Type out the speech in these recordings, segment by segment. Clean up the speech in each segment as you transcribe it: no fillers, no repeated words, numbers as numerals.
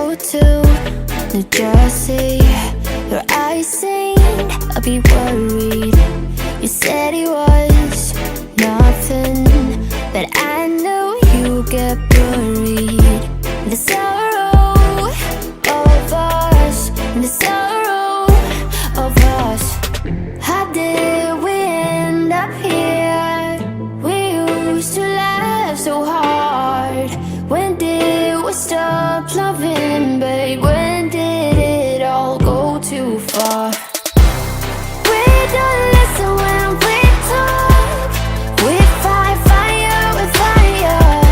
flew to New Jersey. Your eyes saying I'd be worried. You said it was nothing, but I knew you'd get buried. The sorrow of us, the sorrow of us. How did we end up here? We used to laugh so hard. When did we stop loving, babe? When did it all go too far? We don't listen when we talk. We fight fire with fire.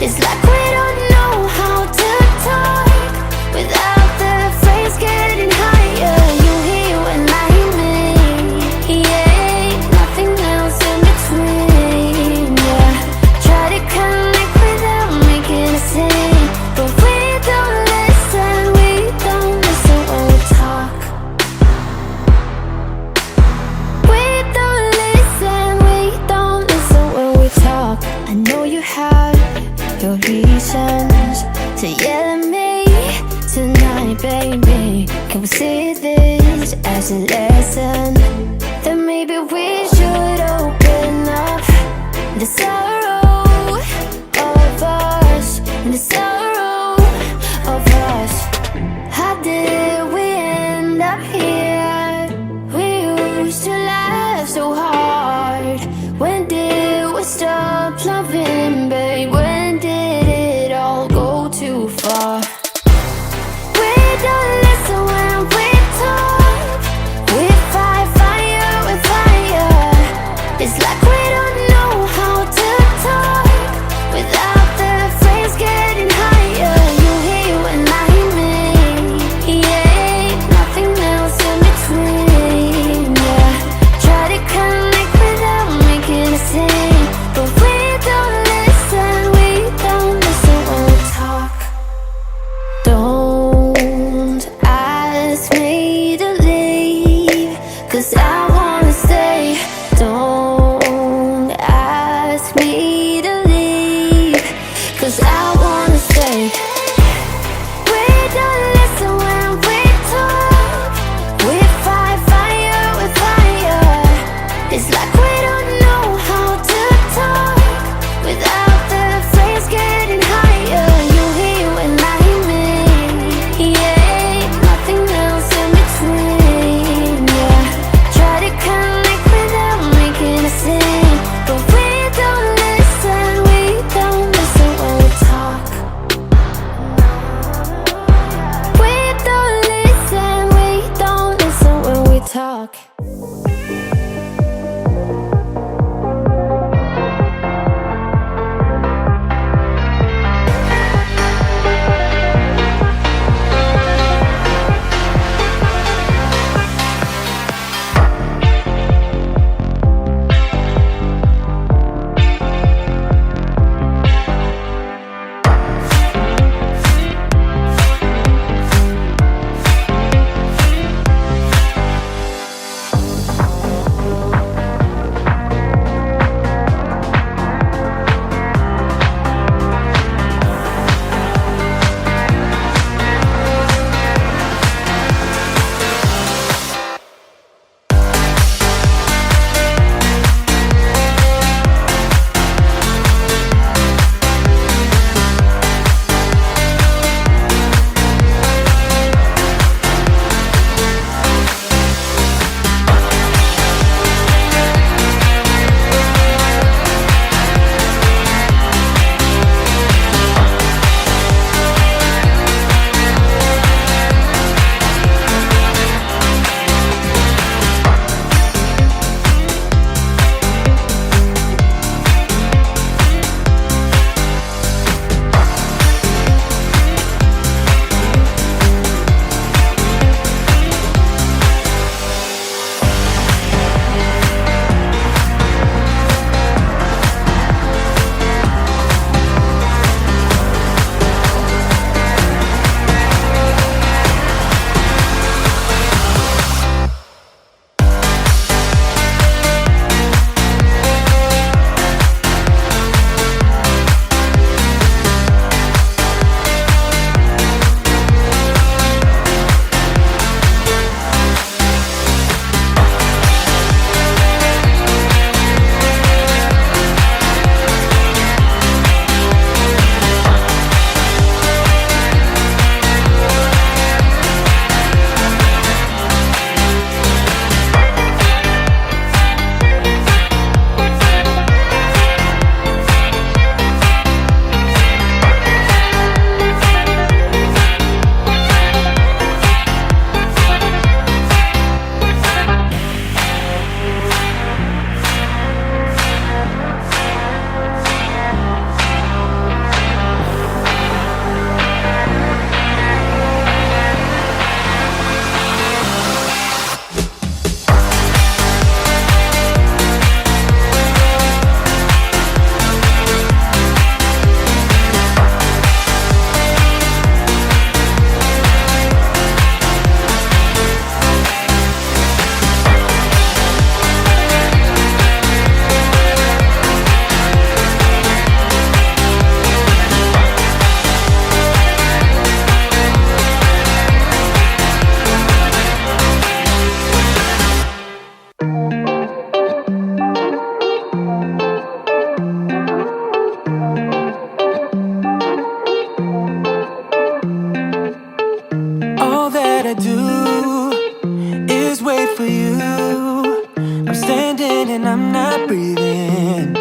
It's like we don't know how to talk without the phrase getting higher. You hear when I hear me, yeah, nothing else in between, yeah. Try to connect without making a scene, but we don't listen when we talk. We don't listen when we talk. I know you have your reasons to yell at me tonight, baby. Can we see this as a lesson? That maybe we should open up the sorrow of us, the sorrow of us. How did we end up here? We used to laugh so hard. When did we stop loving, babe? When did it all go too far? We don't listen when we talk. We fight fire with fire. It's like we don't know how to talk without the phrase getting higher. You hear when I hear me, yeah, nothing else in between, yeah. Try to connect without making a scene, but we don't listen when we talk. Don't ask me to leave, 'cause I wanna stay. Don't ask me to leave, 'cause I wanna stay. We don't listen when we talk. We fight fire with fire. It's like we don't know how to talk without the phrase getting higher. You hear when I hear me, yeah, nothing else in between, yeah. Try to connect without making a scene, but we don't listen when we talk. We don't listen when we talk. thinking and I'm not breathing.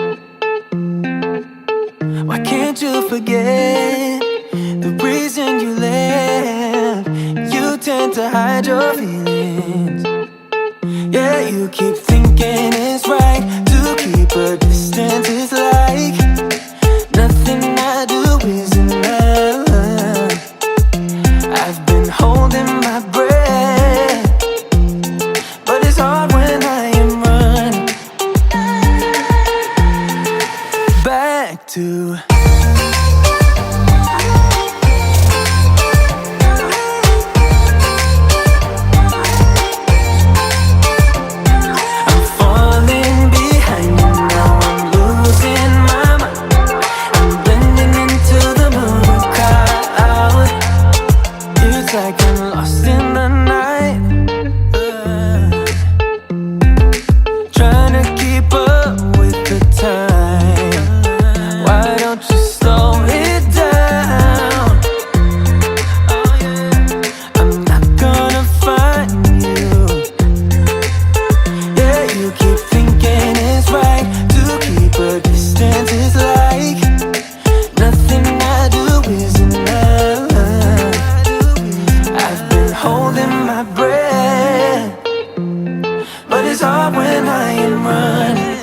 Why can't you forget the reason you left? You tend to hide your feelings. Yeah, you keep thinking it's right to keep a distance. It's like nothing I do is enough. I've been holding my breath, but it's hard when I am running back to like I'm lost in the night, trying to keep up with the time. Why don't you slow it down? I'm not gonna find you. Yeah, you keep thinking it's right to keep a distance. It's like nothing I do is enough. Holding my breath, but it's hard when I am running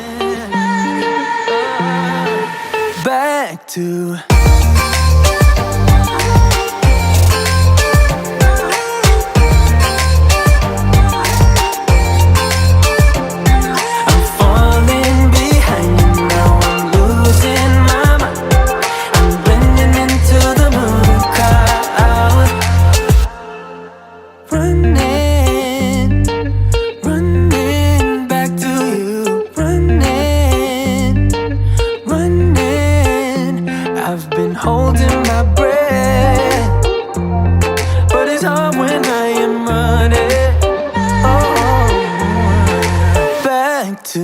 back to I've been holding my breath, but it's hard when I am running back to